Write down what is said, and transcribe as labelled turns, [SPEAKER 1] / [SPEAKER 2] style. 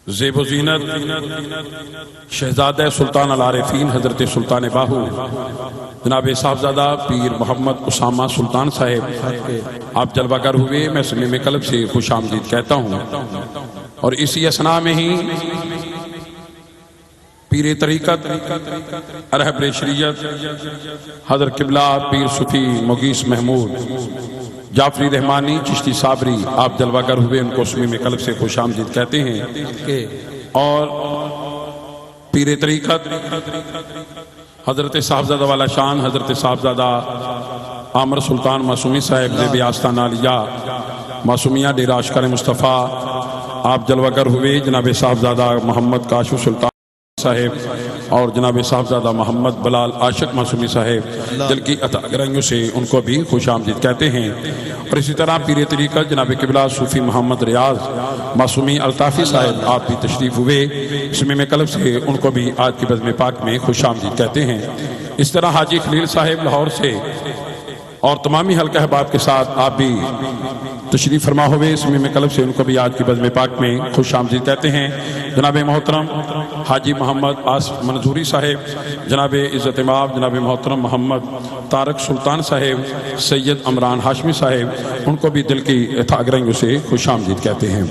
[SPEAKER 1] زیب و زینت شہزادہ سلطان العارفین حضرت سلطان باہو جناب صاحبزادہ پیر محمد اسامہ سلطان صاحب آپ جلوہ گر ہوئے، میں صمیم قلب سے خوش آمدید کہتا ہوں۔ اور اسی اسنا میں ہی پیر طریقت رہبر شریعت حضرت قبلہ پیر صوفی مغیث محمود جعفری رحمانی چشتی صابری آپ جلوہ گر ہوئے، ان کو صمیم قلب سے خوش آمدید کہتے ہیں۔ اور پیر طریقت حضرت صاحبزادہ والا شان حضرت صاحبزادہ عامر سلطان معصومی صاحب زیب آستانہ علیہ معصومیہ ڈیرہ اشکر مصطفیٰ آپ جلوہ گر ہوئے، جناب صاحبزادہ محمد کاشف سلطان صاحب اور جناب صاحبزادہ محمد بلال عاشق معصومی صاحب دل کی عطا گرنگوں سے ان کو بھی خوش آمدید کہتے ہیں۔ اور اسی طرح پیر طریقت جناب قبلہ صوفی محمد ریاض معصومی الطافی صاحب آپ بھی تشریف ہوئے، صمیم قلب سے ان کو بھی آج کی بزم پاک میں خوش آمدید کہتے ہیں۔ اس طرح حاجی خلیل صاحب لاہور سے اور تمامی حلقہ احباب کے ساتھ آپ بھی تشریف فرما ہوئے، صمیم قلب سے ان کو بھی آج کی بزم پاک میں خوش آمدید کہتے ہیں۔ جناب محترم حاجی محمد آصف منظوری صاحب، جناب عزت مآب جناب محترم محمد طارق سلطان صاحب، سید عمران ہاشمی صاحب، ان کو بھی دل کی عطا گرنگوں سے خوش آمدید کہتے ہیں۔